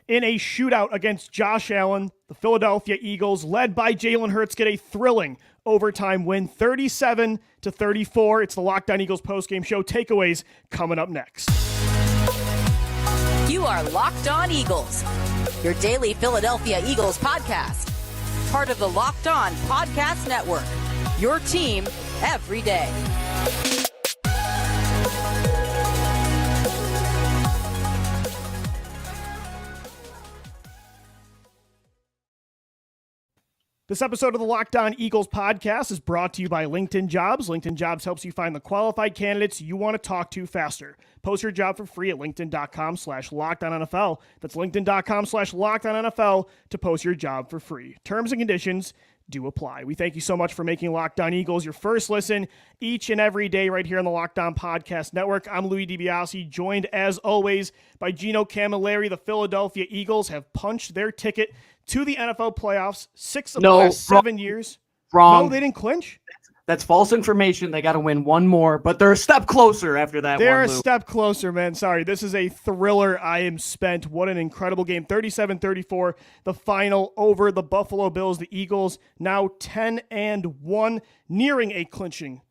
In a shootout against Josh Allen, the Philadelphia Eagles, led by Jalen Hurts, get a thrilling overtime win, 37-34. It's the Locked On Eagles postgame show. Takeaways coming up next. You are Locked On Eagles, your daily Philadelphia Eagles podcast. Part of the Locked On Podcast Network, your team every day. This episode of the Locked On Eagles podcast is brought to you by LinkedIn Jobs. LinkedIn Jobs helps you find the qualified candidates you want to talk to faster. Post your job for free at linkedin.com/LockedOnNFL. That's linkedin.com/LockedOnNFL to post your job for free. Terms and conditions do apply. We thank you so much for making Locked On Eagles your first listen each and every day right here on the Locked On Podcast Network. I'm Louis DiBiase, joined as always by Gino Camilleri. The Philadelphia Eagles have punched their ticket to the NFL playoffs 6 of the last 7 years. Wrong. No, they didn't clinch. That's false information. They got to win one more, but they're a step closer after that. They're a step closer, man. Sorry, this is a thriller. I am spent. What an incredible game. 37-34, the final over the Buffalo Bills. The Eagles now 10-1, nearing a clinching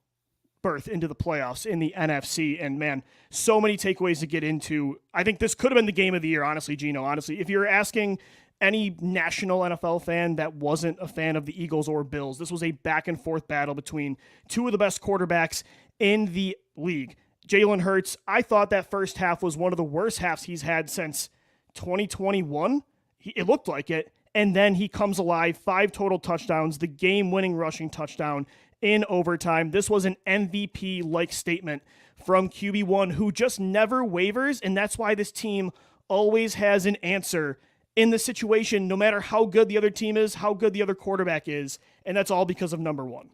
berth into the playoffs in the NFC. And man, so many takeaways to get into. I think this could have been the game of the year, honestly, Gino. Honestly, if you're asking any national NFL fan that wasn't a fan of the Eagles or Bills, this was a back-and-forth battle between two of the best quarterbacks in the league. Jalen Hurts, I thought that first half was one of the worst halves he's had since 2021. It looked like it. And then he comes alive, 5 total touchdowns, the game-winning rushing touchdown in overtime. This was an MVP-like statement from QB1, who just never wavers, and that's why this team always has an answer in the situation, no matter how good the other team is, how good the other quarterback is, and that's all because of number one.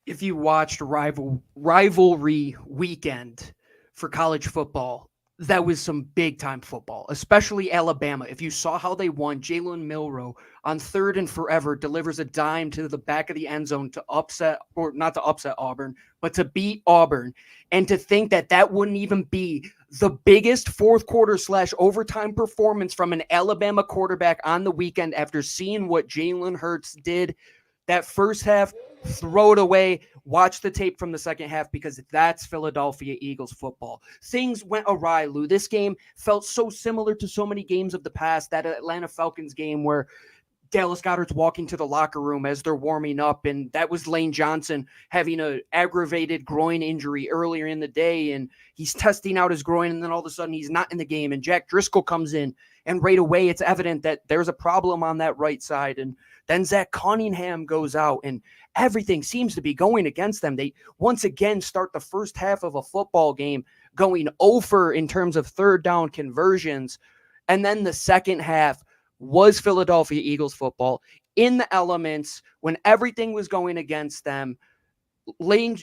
If you watched rivalry weekend for college football, that was some big-time football, especially Alabama. If you saw how they won, Jalen Milroe on 3rd and forever delivers a dime to the back of the end zone to upset, or not to upset Auburn, but to beat Auburn. And to think that that wouldn't even be the biggest fourth quarter / overtime performance from an Alabama quarterback on the weekend after seeing what Jalen Hurts did that first half, throw it away, watch the tape from the second half, because that's Philadelphia Eagles football. Things went awry, Lou. This game felt so similar to so many games of the past, that Atlanta Falcons game where Dallas Goedert's walking to the locker room as they're warming up, and that was Lane Johnson having an aggravated groin injury earlier in the day, and he's testing out his groin, and then all of a sudden he's not in the game, and Jack Driscoll comes in, and right away it's evident that there's a problem on that right side, and then Zach Cunningham goes out, and everything seems to be going against them. They once again start the first half of a football game going over in terms of third down conversions, and then the second half was Philadelphia Eagles football in the elements when everything was going against them. Lane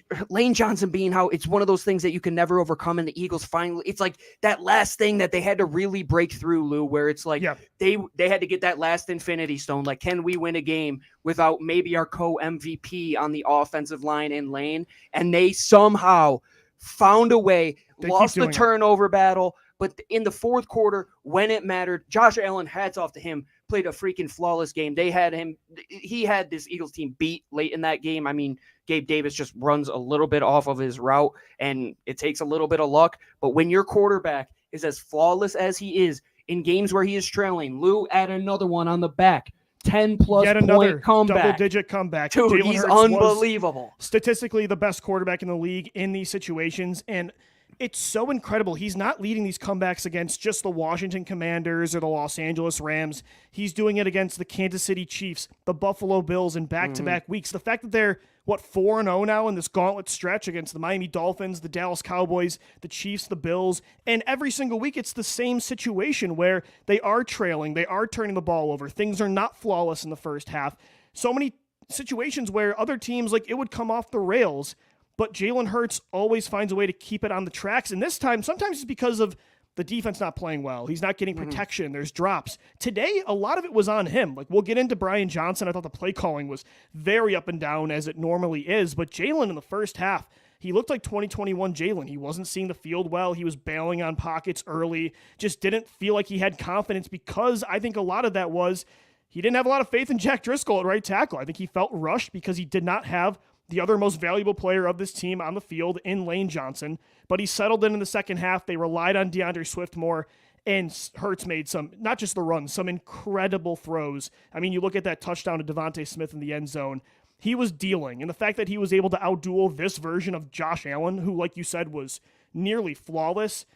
Johnson being how it's one of those things that you can never overcome, and the Eagles finally, it's like that last thing that they had to really break through, Lou, where it's like they had to get that last infinity stone. Like, can we win a game without maybe our co-MVP on the offensive line in Lane? And they somehow found a way, lost the turnover battle. But in the fourth quarter, when it mattered, Josh Allen, hats off to him, played a freaking flawless game. He had this Eagles team beat late in that game. I mean, Gabe Davis just runs a little bit off of his route, and it takes a little bit of luck. But when your quarterback is as flawless as he is in games where he is trailing, Lou, add another one on the back. 10-plus point comeback. Double-digit comeback. Dude, he's unbelievable. Statistically the best quarterback in the league in these situations, and it's so incredible. He's not leading these comebacks against just the Washington Commanders or the Los Angeles Rams. He's doing it against the Kansas City Chiefs, the Buffalo Bills in back-to-back weeks. The fact that they're, 4-0 now in this gauntlet stretch against the Miami Dolphins, the Dallas Cowboys, the Chiefs, the Bills, and every single week it's the same situation where they are trailing, they are turning the ball over. Things are not flawless in the first half. So many situations where other teams, like, it would come off the rails, but Jalen Hurts always finds a way to keep it on the tracks. And this time, sometimes it's because of the defense not playing well. He's not getting protection. There's drops. Today, a lot of it was on him. Like, we'll get into Brian Johnson. I thought the play calling was very up and down, as it normally is. But Jalen in the first half, he looked like 2021 Jalen. He wasn't seeing the field well. He was bailing on pockets early, just didn't feel like he had confidence, because I think a lot of that was he didn't have a lot of faith in Jack Driscoll at right tackle. I think he felt rushed because he did not have the other most valuable player of this team on the field in Lane Johnson, but he settled in the second half. They relied on DeAndre Swift more, and Hurts made some, not just the runs, some incredible throws. I mean, you look at that touchdown to Devontae Smith in the end zone. He was dealing, and the fact that he was able to outduel this version of Josh Allen, who, like you said, was nearly flawless,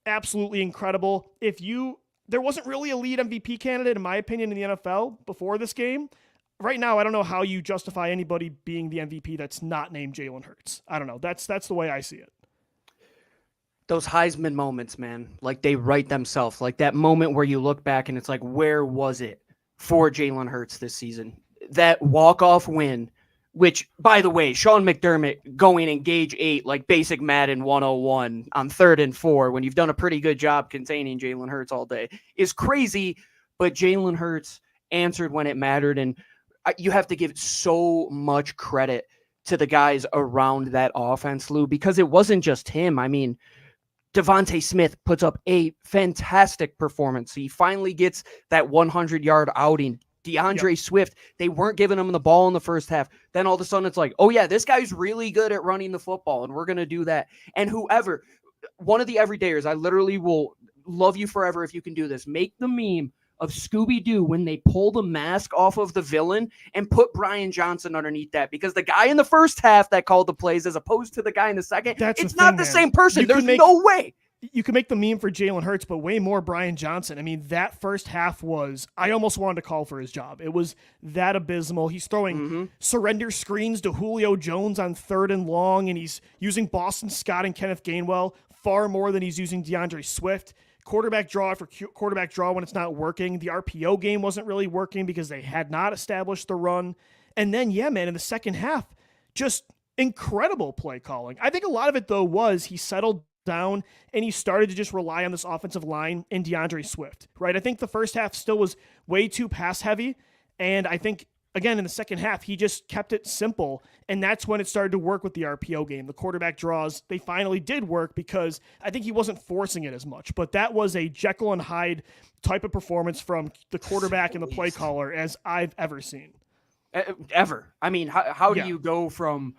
absolutely incredible. There wasn't really a lead MVP candidate, in my opinion, in the NFL before this game. Right now, I don't know how you justify anybody being the MVP that's not named Jalen Hurts. I don't know. That's the way I see it. Those Heisman moments, man, like they write themselves. Like that moment where you look back and it's like, where was it for Jalen Hurts this season? That walk-off win, which, by the way, Sean McDermott going engage 8 like basic Madden 101 on 3rd and 4 when you've done a pretty good job containing Jalen Hurts all day is crazy, but Jalen Hurts answered when it mattered, and you have to give so much credit to the guys around that offense, Lou, because it wasn't just him. I mean, Devontae Smith puts up a fantastic performance. He finally gets that 100-yard outing. DeAndre Swift, they weren't giving him the ball in the first half. Then all of a sudden it's like, oh yeah, this guy's really good at running the football, and we're going to do that. And whoever, one of the everydayers, I literally will love you forever if you can do this. Make the meme of Scooby-Doo when they pull the mask off of the villain and put Brian Johnson underneath that, because the guy in the first half that called the plays as opposed to the guy in the second, it's not the same person. There's no way. You can make the meme for Jalen Hurts, but way more Brian Johnson. I mean, that first half was, I almost wanted to call for his job. It was that abysmal. He's throwing surrender screens to Julio Jones on 3rd and long, and he's using Boston Scott and Kenneth Gainwell far more than he's using DeAndre Swift. Quarterback draw after quarterback draw when it's not working. The RPO game wasn't really working because they had not established the run. And then, yeah, man, in the second half, just incredible play calling. I think a lot of it, though, was he settled down and he started to just rely on this offensive line and DeAndre Swift, right? I think the first half still was way too pass heavy. And I think, again, in the second half, he just kept it simple. And that's when it started to work with the RPO game. The quarterback draws, they finally did work because I think he wasn't forcing it as much. But that was a Jekyll and Hyde type of performance from the quarterback and the play caller as I've ever seen. Ever. I mean, how do you go from,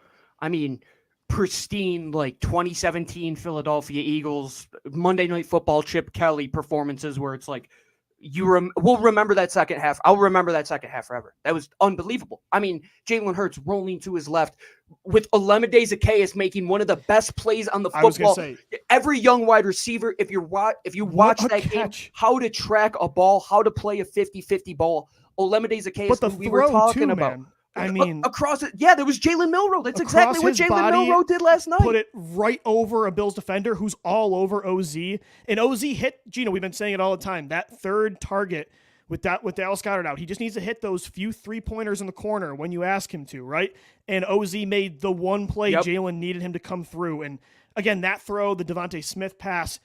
pristine, like 2017 Philadelphia Eagles Monday Night Football Chip Kelly performances where it's like, we'll remember that second half. I'll remember that second half forever. That was unbelievable. I mean, Jalen Hurts rolling to his left with Olamide Zaccheaus making one of the best plays on the football. Every young wide receiver, if you watch that game, how to track a ball, how to play a 50-50 ball, Olamide Zaccheaus, who we were talking about. Man. I mean, across it, there was Jalen Milroe. That's exactly what Jalen Milroe did last night. Put it right over a Bills defender who's all over OZ. And OZ hit, Gino, we've been saying it all the time, that third target with Dallas Goedert out. He just needs to hit those few 3-pointers in the corner when you ask him to, right? And OZ made the one play Jalen needed him to come through. And again, that throw, the Devontae Smith pass,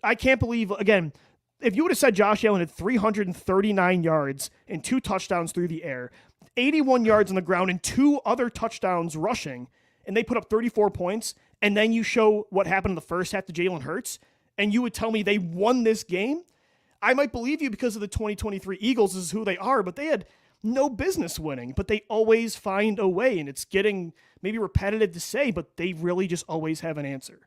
I can't believe, again, if you would have said Josh Allen had 339 yards and 2 touchdowns through the air, 81 yards on the ground and 2 other touchdowns rushing, and they put up 34 points, and then you show what happened in the first half to Jalen Hurts, and you would tell me they won this game, I might believe you because of the 2023 Eagles is who they are, but they had no business winning, but they always find a way, and it's getting maybe repetitive to say, but they really just always have an answer.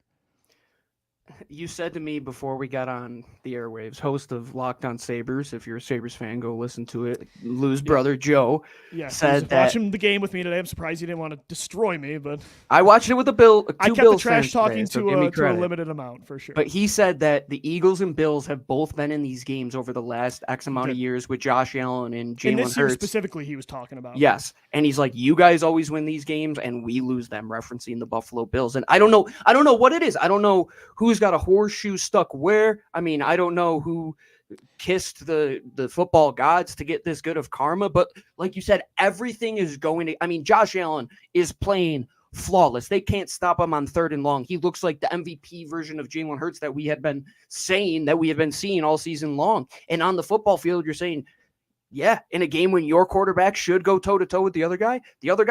You said to me before we got on the airwaves, host of Locked on Sabres, if you're a Sabres fan, go listen to it. Lou's brother, Joe, said that. Watching the game with me today. I'm surprised you didn't want to destroy me, but I watched it with I kept the trash talking to a limited amount, for sure. But he said that the Eagles and Bills have both been in these games over the last X amount of years with Josh Allen and Jalen Hurts. And this year specifically he was talking about. Yes. And he's like, you guys always win these games and we lose them, referencing the Buffalo Bills. And I don't know what it is. I don't know who's got a horseshoe stuck where. I mean, I don't know who kissed the football gods to get this good of karma, but like you said, everything is going to, Josh Allen is playing flawless. They can't stop him on 3rd and long. He looks like the MVP version of Jalen Hurts that we have been saying, that we have been seeing all season long. And on the football field, you're saying, in a game when your quarterback should go toe-to-toe with the other guy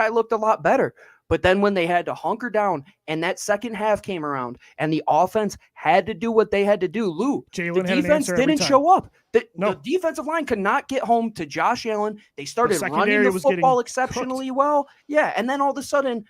looked a lot better. But then when they had to hunker down and that second half came around and the offense had to do what they had to do, Lou, the defense didn't show up. The defensive line could not get home to Josh Allen. They started running the football exceptionally well. Yeah, and then all of a sudden,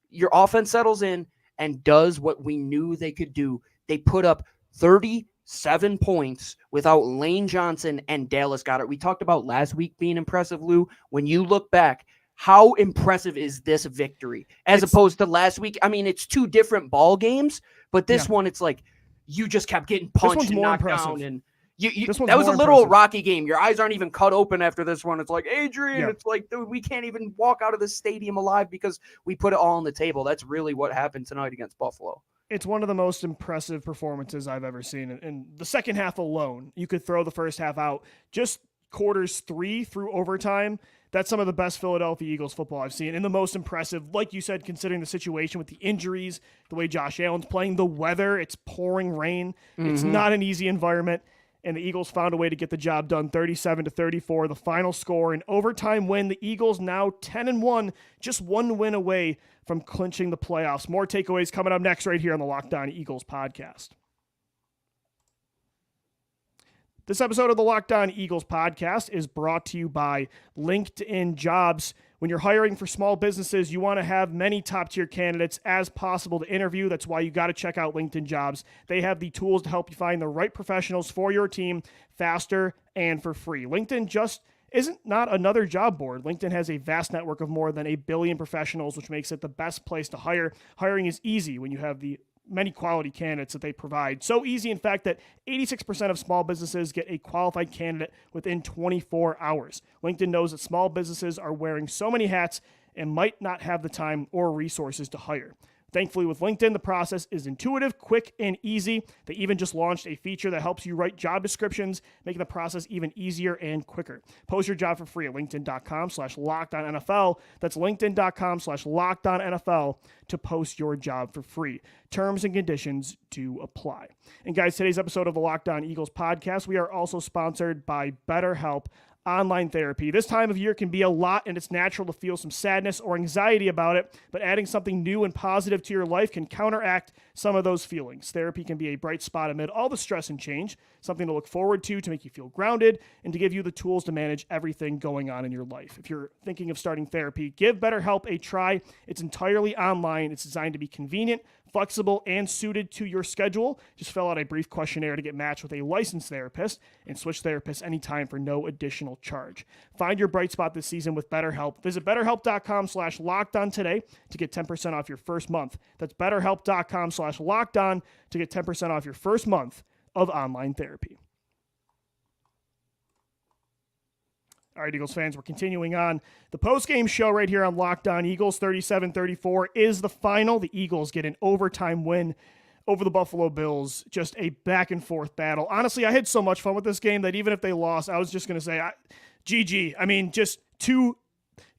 your offense settles in and does what we knew they could do. They put up 37 points without Lane Johnson and Dallas Goedert. We talked about last week being impressive, Lou. When you look back, how impressive is this victory as opposed to last week? I mean, it's two different ball games, but this one, it's like you just kept getting punched and knocked down. And that was a literal Rocky game. Your eyes aren't even cut open after this one. It's like, Adrian, it's like, dude, we can't even walk out of the stadium alive because we put it all on the table. That's really what happened tonight against Buffalo. It's one of the most impressive performances I've ever seen. In the second half alone, you could throw the first half out. Just quarters 3 through overtime, that's some of the best Philadelphia Eagles football I've seen, and the most impressive, like you said, considering the situation with the injuries, the way Josh Allen's playing, the weather, it's pouring rain. It's not an easy environment, and the Eagles found a way to get the job done, 37-34, the final score, an overtime win. The Eagles now 10-1, just one win away from clinching the playoffs. More takeaways coming up next right here on the Locked On Eagles podcast. This episode of the Locked On Eagles podcast is brought to you by LinkedIn Jobs. When you're hiring for small businesses, you want to have many top-tier candidates as possible to interview. That's why you got to check out LinkedIn Jobs. They have the tools to help you find the right professionals for your team faster and for free. LinkedIn just isn't not another job board. LinkedIn has a vast network of more than 1 billion professionals, which makes it the best place to hire. Hiring is easy when you have the many quality candidates that they provide. So easy, in fact, that 86% of small businesses get a qualified candidate within 24 hours. LinkedIn knows that small businesses are wearing so many hats and might not have the time or resources to hire. Thankfully, with LinkedIn, the process is intuitive, quick, and easy. They even just launched a feature that helps you write job descriptions, making the process even easier and quicker. Post your job for free at linkedin.com/LockedOnNFL. That's linkedin.com/LockedOnNFL to post your job for free. Terms and conditions do apply. And guys, today's episode of the Locked On Eagles podcast, we are also sponsored by BetterHelp Online Therapy. This time of year can be a lot, and it's natural to feel some sadness or anxiety about it, but adding something new and positive to your life can counteract some of those feelings. Therapy can be a bright spot amid all the stress and change, something to look forward to make you feel grounded, and to give you the tools to manage everything going on in your life. If you're thinking of starting therapy, give BetterHelp a try. It's entirely online. It's designed to be convenient, flexible, and suited to your schedule. Just fill out a brief questionnaire to get matched with a licensed therapist and switch therapists anytime for no additional charge. Find your bright spot this season with BetterHelp. Visit BetterHelp.com/LockedOn today to get 10% off your first month. That's BetterHelp.com/LockedOn to get 10% off your first month of online therapy. All right, Eagles fans, we're continuing on the post-game show right here on Locked On Eagles. 37-34 is the final. The Eagles get an overtime win over the Buffalo Bills. Just a back-and-forth battle. Honestly, I had so much fun with this game that even if they lost, I was just going to say, GG. I mean, just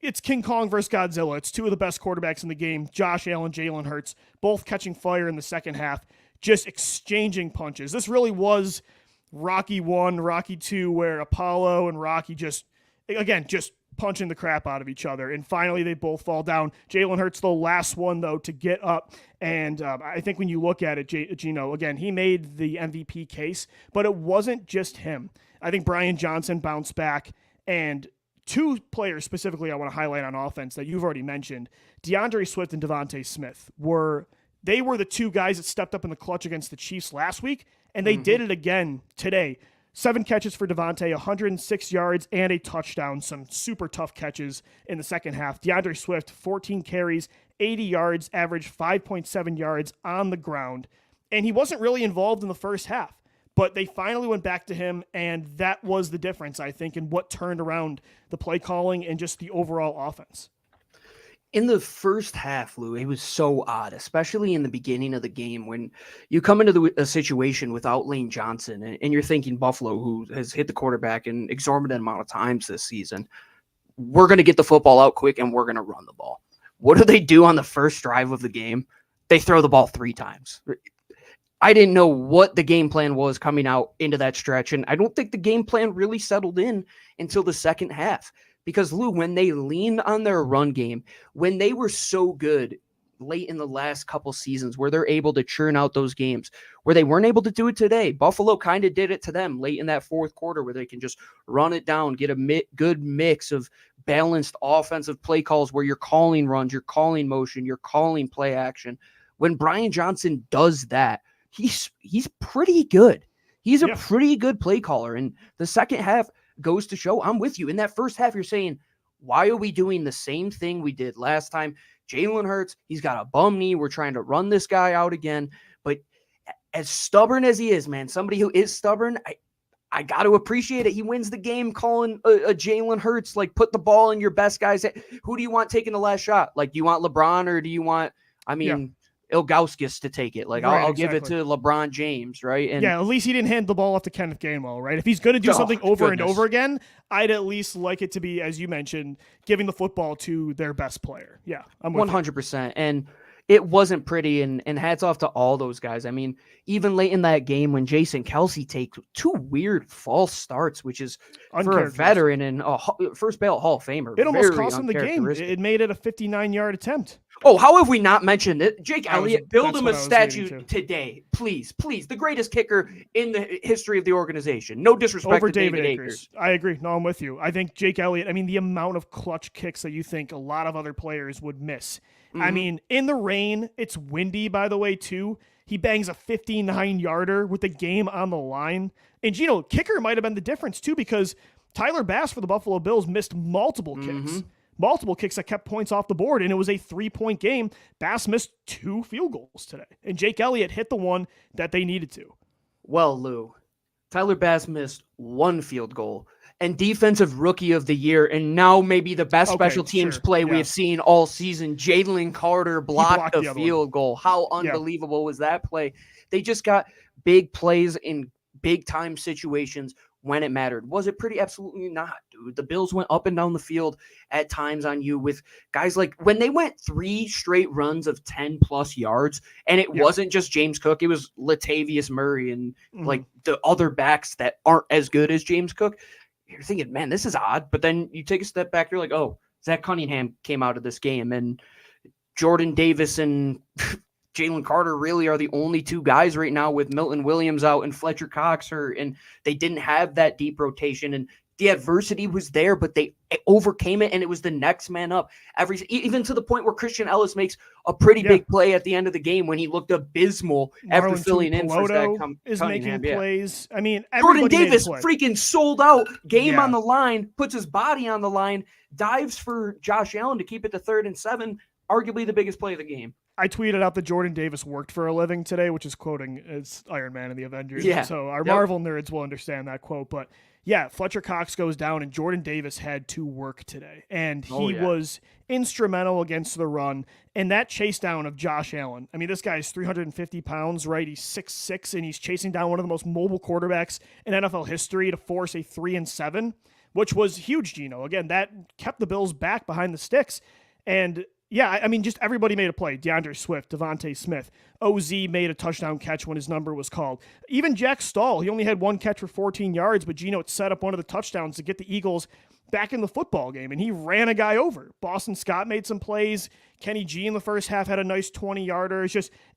it's King Kong versus Godzilla. It's two of the best quarterbacks in the game, Josh Allen, Jalen Hurts, both catching fire in the second half, just exchanging punches. This really was Rocky 1, Rocky 2, where Apollo and Rocky just punching the crap out of each other. And finally, they both fall down. Jalen Hurts, the last one, though, to get up. And I think when you look at it, Gino, again, he made the MVP case, but it wasn't just him. I think Brian Johnson bounced back. And two players specifically I want to highlight on offense that you've already mentioned, DeAndre Swift and Devontae Smith, were the two guys that stepped up in the clutch against the Chiefs last week, and they did it again today. 7 catches for Devontae, 106 yards, and a touchdown. Some super tough catches in the second half. DeAndre Swift, 14 carries, 80 yards, averaged 5.7 yards on the ground. And he wasn't really involved in the first half, but they finally went back to him, and that was the difference, I think, in what turned around the play calling and just the overall offense. In the first half, Lou, it was so odd, especially in the beginning of the game when you come into a situation without Lane Johnson and you're thinking Buffalo, who has hit the quarterback an exorbitant amount of times this season, we're going to get the football out quick and we're going to run the ball. What do they do on the first drive of the game? They throw the ball 3 times. I didn't know what the game plan was coming out into that stretch, and I don't think the game plan really settled in until the second half. Because, Lou, when they leaned on their run game, when they were so good late in the last couple seasons where they're able to churn out those games where they weren't able to do it today, Buffalo kind of did it to them late in that fourth quarter where they can just run it down, get a good mix of balanced offensive play calls where you're calling runs, you're calling motion, you're calling play action. When Brian Johnson does that, he's pretty good. He's a pretty good play caller. And the second half goes to show, I'm with you. In that first half, you're saying, why are we doing the same thing we did last time? Jalen Hurts, he's got a bum knee. We're trying to run this guy out again. But as stubborn as he is, man, somebody who is stubborn, I got to appreciate it. He wins the game calling a Jalen Hurts, like, put the ball in your best guy's head. Who do you want taking the last shot? Like, do you want LeBron or do you want, Ilgauskas to take it? Like, right, I'll give it to LeBron James, right? And at least he didn't hand the ball off to Kenneth Gainwell, right? If he's going to do something over and over again, I'd at least like it to be, as you mentioned, giving the football to their best player. Yeah, I'm with 100%. And it wasn't pretty, and hats off to all those guys. I mean, even late in that game when Jason Kelsey takes two weird false starts, which is for a veteran and a first ballot Hall of Famer. It almost cost him the game. It made it a 59-yard attempt. Oh, how have we not mentioned it? Jake Elliott, build him a statue today, please. The greatest kicker in the history of the organization. No disrespect over to David Akers. I agree. No, I'm with you. I think Jake Elliott, the amount of clutch kicks that you think a lot of other players would miss. Mm-hmm. In the rain, it's windy, by the way, too. He bangs a 59-yarder with the game on the line. And, kicker might have been the difference, too, because Tyler Bass for the Buffalo Bills missed multiple kicks. Multiple kicks that kept points off the board, and it was a 3-point game. Bass missed 2 field goals today, and Jake Elliott hit the one that they needed to. Well, Lou, Tyler Bass missed 1 field goal, and Defensive Rookie of the Year, and now maybe the best special teams play we have seen all season, Jalen Carter blocked a field goal. How unbelievable was that play? They just got big plays in big-time situations when it mattered. Was it pretty? Absolutely not, dude. The Bills went up and down the field at times on you with guys like when they went 3 straight runs of 10+ yards, and it wasn't just James Cook, it was Latavius Murray and like the other backs that aren't as good as James Cook. You're thinking, man, this is odd. But then you take a step back, you're like, oh, Zach Cunningham came out of this game, and Jordan Davis and Jalen Carter really are the only 2 guys right now with Milton Williams out and Fletcher Cox hurt, and they didn't have that deep rotation, and the adversity was there, but they overcame it, and it was the next man up. Even to the point where Christian Ellis makes a pretty big play at the end of the game when he looked abysmal after filling in for Zach Cunningham. Making plays. Jordan Davis freaking sold out, game on the line, puts his body on the line, dives for Josh Allen to keep it to 3rd and 7, arguably the biggest play of the game. I tweeted out that Jordan Davis worked for a living today, which is quoting as Iron Man in the Avengers. Yeah. So our Marvel nerds will understand that quote. But yeah, Fletcher Cox goes down and Jordan Davis had to work today. And he was instrumental against the run. And that chase down of Josh Allen. This guy is 350 pounds, right? He's 6'6", and he's chasing down one of the most mobile quarterbacks in NFL history to force a 3-7, which was huge, Gino. Again, that kept the Bills back behind the sticks. And yeah, just everybody made a play. DeAndre Swift, Devontae Smith, OZ made a touchdown catch when his number was called. Even Jack Stahl, he only had 1 catch for 14 yards, but Gino had set up one of the touchdowns to get the Eagles back in the football game, and he ran a guy over. Boston Scott made some plays. Kenny G in the first half had a nice 20-yarder.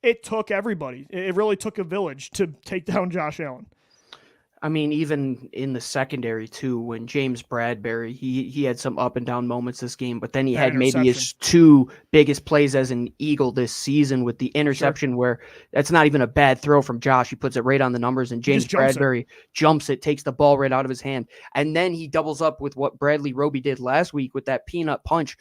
It took everybody. It really took a village to take down Josh Allen. Even in the secondary, too, when James Bradbury, he had some up and down moments this game, but then he had maybe his 2 biggest plays as an Eagle this season with the interception where that's not even a bad throw from Josh. He puts it right on the numbers, and James Bradbury jumps it, takes the ball right out of his hand. And then he doubles up with what Bradley Roby did last week with that peanut punch.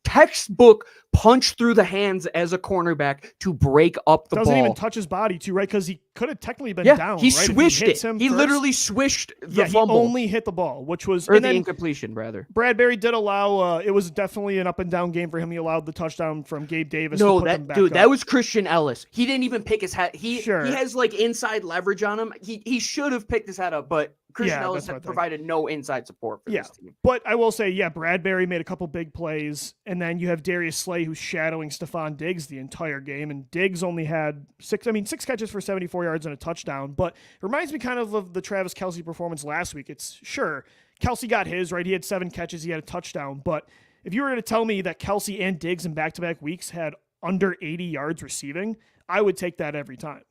Textbook punch through the hands as a cornerback to break up the ball. Doesn't even touch his body too, right? Because he could have technically been down. He swished it. He literally swished the fumble. He only hit the ball, which was the incompletion, rather. Bradbury did allow. It was definitely an up and down game for him. He allowed the touchdown from Gabe Davis. No, that was Christian Ellis. He didn't even pick his hat. He has like inside leverage on him. He should have picked his hat up, but Christian Yeah, Ellis that's what I think. provided no inside support for this team. But I will say, Bradbury made a couple big plays, and then you have Darius Slay who's shadowing Stephon Diggs the entire game, and Diggs only had six catches for 74 yards and a touchdown, but it reminds me kind of the Travis Kelce performance last week. It's sure, Kelce got his, right? He had 7 catches, he had a touchdown, but if you were to tell me that Kelce and Diggs in back-to-back weeks had under 80 yards receiving, I would take that every time.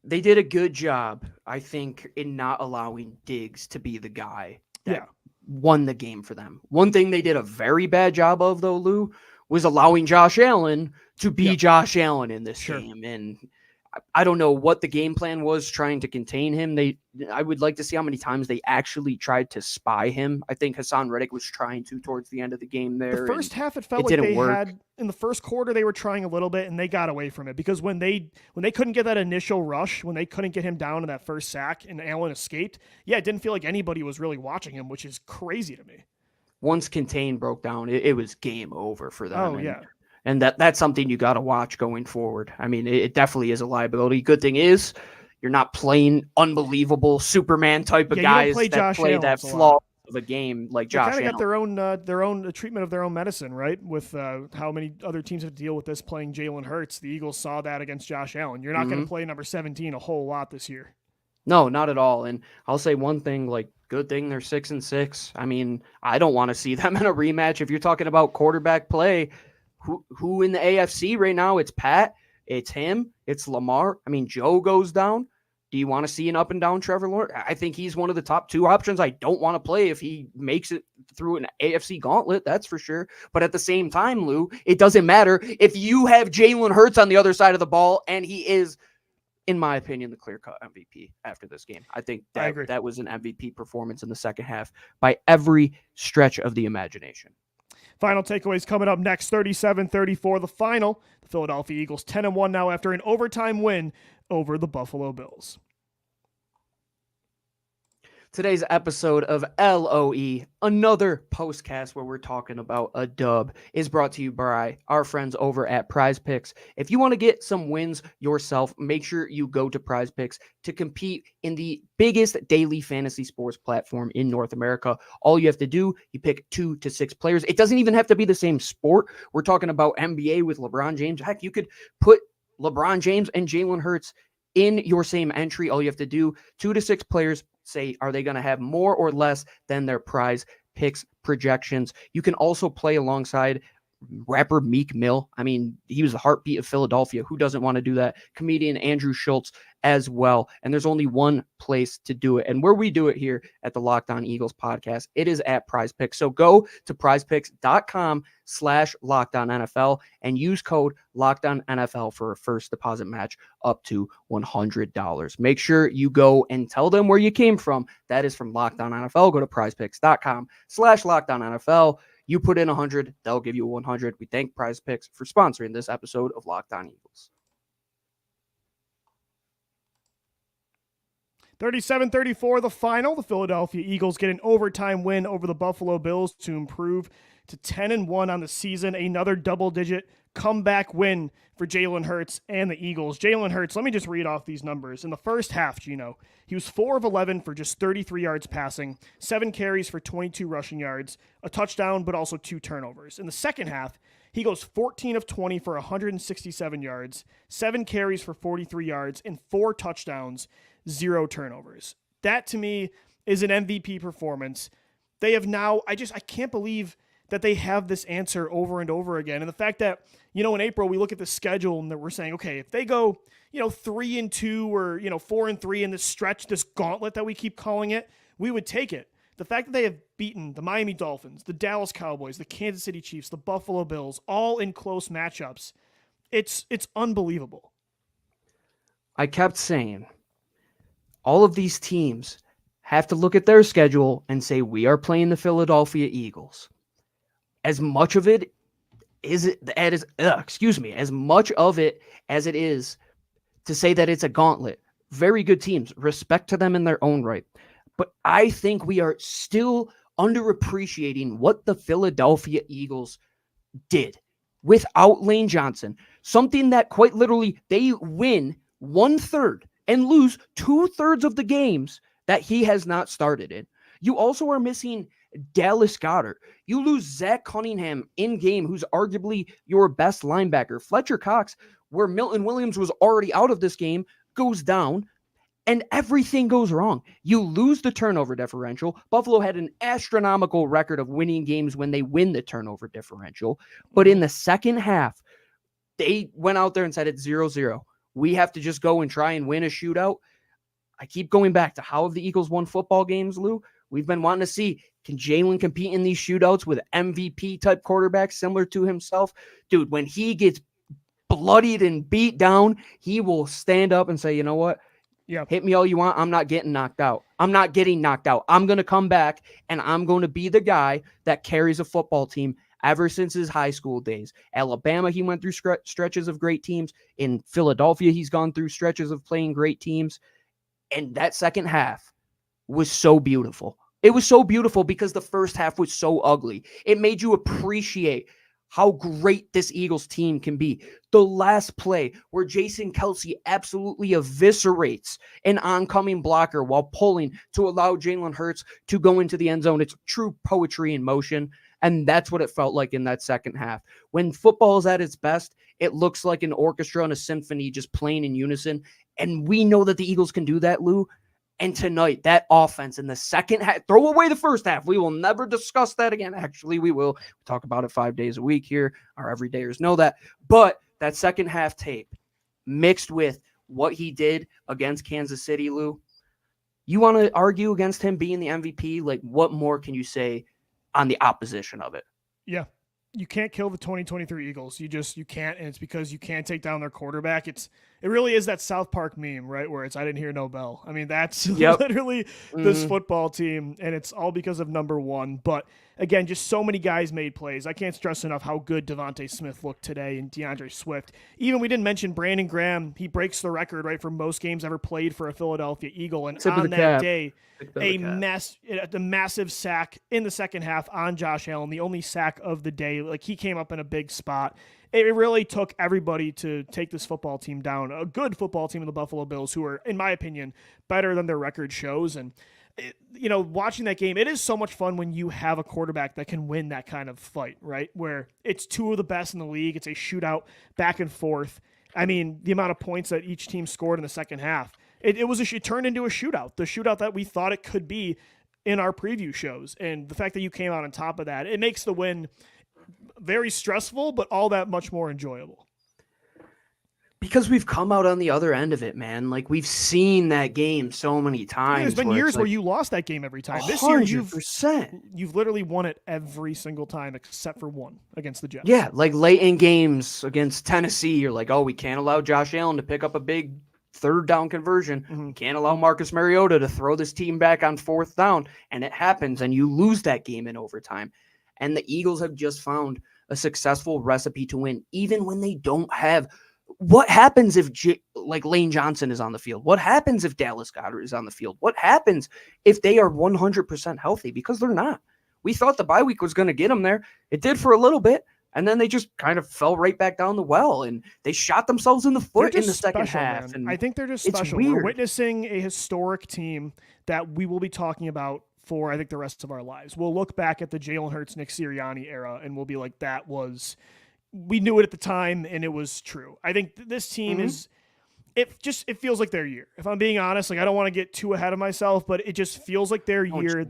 They did a good job, I think, in not allowing Diggs to be the guy that won the game for them. One thing they did a very bad job of, though, Lou, was allowing Josh Allen to be Josh Allen in this game. And I don't know what the game plan was trying to contain him. I would like to see how many times they actually tried to spy him. I think Hassan Reddick was trying to towards the end of the game there. The first half, it felt like they had, in the first quarter, they were trying a little bit and they got away from it because when they couldn't get that initial rush, when they couldn't get him down in that first sack and Allen escaped, it didn't feel like anybody was really watching him, which is crazy to me. Once Contain broke down, it was game over for them. Oh, yeah. And that's something you got to watch going forward. I mean, it definitely is a liability. Good thing is you're not playing unbelievable Superman type of guys that play that flaw of a game like Josh Allen. They kind of got their own treatment of their own medicine, right? With how many other teams have to deal with this playing Jalen Hurts. The Eagles saw that against Josh Allen. You're not going to play number 17 a whole lot this year. No, not at all. And I'll say one thing, good thing they're 6-6. I mean, I don't want to see them in a rematch. If you're talking about quarterback play, who in the AFC right now? It's Pat, it's him, it's Lamar. I mean, Joe goes down. Do you want to see an up and down Trevor Lawrence? I think he's one of the top 2 options. I don't want to play if he makes it through an AFC gauntlet, that's for sure. But at the same time, Lou, it doesn't matter if you have Jalen Hurts on the other side of the ball, and he is, in my opinion, the clear-cut MVP after this game. I think that was an MVP performance in the second half by every stretch of the imagination. Final takeaways coming up next, 37-34, the final. The Philadelphia Eagles 10-1 now after an overtime win over the Buffalo Bills. Today's episode of LOE, another postcast where we're talking about a dub, is brought to you by our friends over at Prize Picks. If you want to get some wins yourself, make sure you go to Prize Picks to compete in the biggest daily fantasy sports platform in North America. All you have to do, you pick 2 to 6 players. It doesn't even have to be the same sport. We're talking about NBA with LeBron James. Heck, you could put LeBron James and Jalen Hurts in your same entry. All you have to do, 2 to 6 players, say, are they going to have more or less than their Prize Picks projections? You can also play alongside rapper Meek Mill. I mean, he was the heartbeat of Philadelphia. Who doesn't want to do that? Comedian Andrew Schultz as well. And there's only one place to do it. And where we do it here at the Locked On Eagles podcast, it is at Prize Picks. So go to prizepicks.com/LockedOnNFL and use code LockedOnNFL for a first deposit match up to $100. Make sure you go and tell them where you came from. That is from Locked On NFL. Go to prizepicks.com/LockedOnNFL. You put in 100, they'll give you 100. We thank Prize Picks for sponsoring this episode of Locked On Eagles. 37-34, the final. The Philadelphia Eagles get an overtime win over the Buffalo Bills to improve to 10-1 on the season. Another double-digit comeback win for Jalen Hurts and the Eagles. Jalen Hurts, let me just read off these numbers. In the first half, Gino, he was 4 of 11 for just 33 yards passing, 7 carries for 22 rushing yards, a touchdown, but also 2 turnovers. In the second half, he goes 14 of 20 for 167 yards, 7 carries for 43 yards, and 4 touchdowns, 0 turnovers. That, to me, is an MVP performance. They have now, I can't believe that they have this answer over and over again. And the fact that, in April, we look at the schedule and that we're saying, okay, if they go, 3-2 or, 4-3 in this stretch, this gauntlet that we keep calling it, we would take it. The fact that they have beaten the Miami Dolphins, the Dallas Cowboys, the Kansas City Chiefs, the Buffalo Bills, all in close matchups, it's unbelievable. I kept saying, all of these teams have to look at their schedule and say, we are playing the Philadelphia Eagles. As much of it as much of it as it is to say that it's a gauntlet. Very good teams. Respect to them in their own right. But I think we are still underappreciating what the Philadelphia Eagles did without Lane Johnson. Something that quite literally they win 1/3 and lose 2/3 of the games that he has not started in. You also are missing Dallas Goedert. You lose Zach Cunningham in game, who's arguably your best linebacker. Fletcher Cox, where Milton Williams was already out of this game, goes down. And everything goes wrong. You lose the turnover differential. Buffalo had an astronomical record of winning games when they win the turnover differential. But in the second half, they went out there and said it's 0-0. We have to just go and try and win a shootout. I keep going back to how have the Eagles won football games, Lou? We've been wanting to see, can Jalen compete in these shootouts with MVP type quarterbacks similar to himself? Dude, when he gets bloodied and beat down, he will stand up and say, you know what? Yeah. Hit me all you want. I'm not getting knocked out. I'm not getting knocked out. I'm going to come back, and I'm going to be the guy that carries a football team ever since his high school days. Alabama, he went through stretches of great teams. In Philadelphia, he's gone through stretches of playing great teams. And that second half was so beautiful. It was so beautiful because the first half was so ugly. It made you appreciate how great this Eagles team can be. The last play where Jason Kelce absolutely eviscerates an oncoming blocker while pulling to allow Jalen Hurts to go into the end zone. It's true poetry in motion, and that's what it felt like in that second half. When football is at its best, it looks like an orchestra and a symphony just playing in unison, and we know that the Eagles can do that, Lou. And tonight, that offense in the second half, throw away the first half. We will never discuss that again. Actually, we will. We talk about it 5 days a week here. Our everydayers know that. But that second half tape mixed with what he did against Kansas City, Lou, you want to argue against him being the MVP? Like, what more can you say on the opposition of it? Yeah. You can't kill the 2023 Eagles. You can't, and it's because you can't take down their quarterback. It really is that South Park meme, right, where it's I didn't hear no bell. I mean, that's literally this football team, and it's all because of number one. But again, just so many guys made plays. I can't stress enough how good Devontae Smith looked today and DeAndre Swift. Even we didn't mention Brandon Graham. He breaks the record, right, for most games ever played for a Philadelphia Eagle, and on that day, a massive sack in the second half on Josh Allen, the only sack of the day. Like, he came up in a big spot. It really took everybody to take this football team down. A good football team in the Buffalo Bills, who are, in my opinion, better than their record shows. And, watching that game, it is so much fun when you have a quarterback that can win that kind of fight, right? Where it's two of the best in the league. It's a shootout back and forth. I mean, the amount of points that each team scored in the second half. It turned into a shootout, the shootout that we thought it could be in our preview shows. And the fact that you came out on top of that, it makes the win very stressful, but all that much more enjoyable. Because we've come out on the other end of it, man. Like, we've seen that game so many times. There's been years where you lost that game every time. 100%. This year, you've literally won it every single time except for one against the Jets. Yeah, like late in games against Tennessee, you're like, oh, we can't allow Josh Allen to pick up a big third down conversion. We can't allow Marcus Mariota to throw this team back on fourth down. And it happens, and you lose that game in overtime. And the Eagles have just found a successful recipe to win, even when they don't have. What happens if Lane Johnson is on the field? What happens if Dallas Goedert is on the field? What happens if they are 100% healthy? Because they're not. We thought the bye week was going to get them there. It did for a little bit, and then they just kind of fell right back down the well, and they shot themselves in the foot in the second half. And I think they're just special. We're witnessing a historic team that we will be talking about for, I think, the rest of our lives. We'll look back at the Jalen Hurts, Nick Sirianni era, and we'll be like, we knew it at the time, and it was true. I think this team it feels like their year. If I'm being honest, like, I don't want to get too ahead of myself, but it just feels like their year.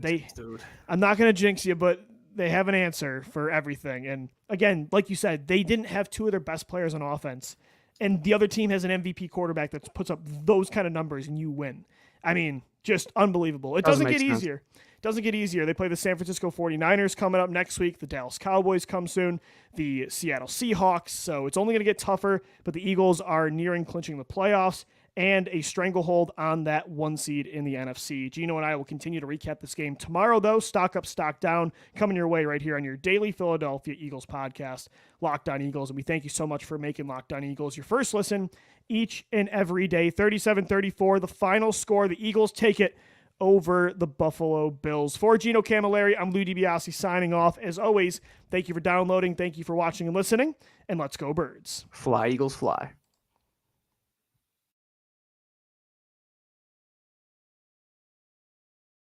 I'm not going to jinx you, but they have an answer for everything. And again, like you said, they didn't have two of their best players on offense, and the other team has an MVP quarterback that puts up those kind of numbers, and you win. I mean, just unbelievable. It doesn't get easier. Doesn't get easier. They play the San Francisco 49ers coming up next week. The Dallas Cowboys come soon. The Seattle Seahawks. So it's only going to get tougher, but the Eagles are nearing clinching the playoffs and a stranglehold on that one seed in the NFC. Gino and I will continue to recap this game tomorrow, though. Stock up, stock down, coming your way right here on your daily Philadelphia Eagles podcast, Locked On Eagles. And we thank you so much for making Locked On Eagles your first listen each and every day. 37-34, the final score. The Eagles take it over the Buffalo Bills. For Gino Camilleri, I'm Lou DiBiase signing off. As always, thank you for downloading, thank you for watching and listening, and let's go Birds. Fly, Eagles, fly.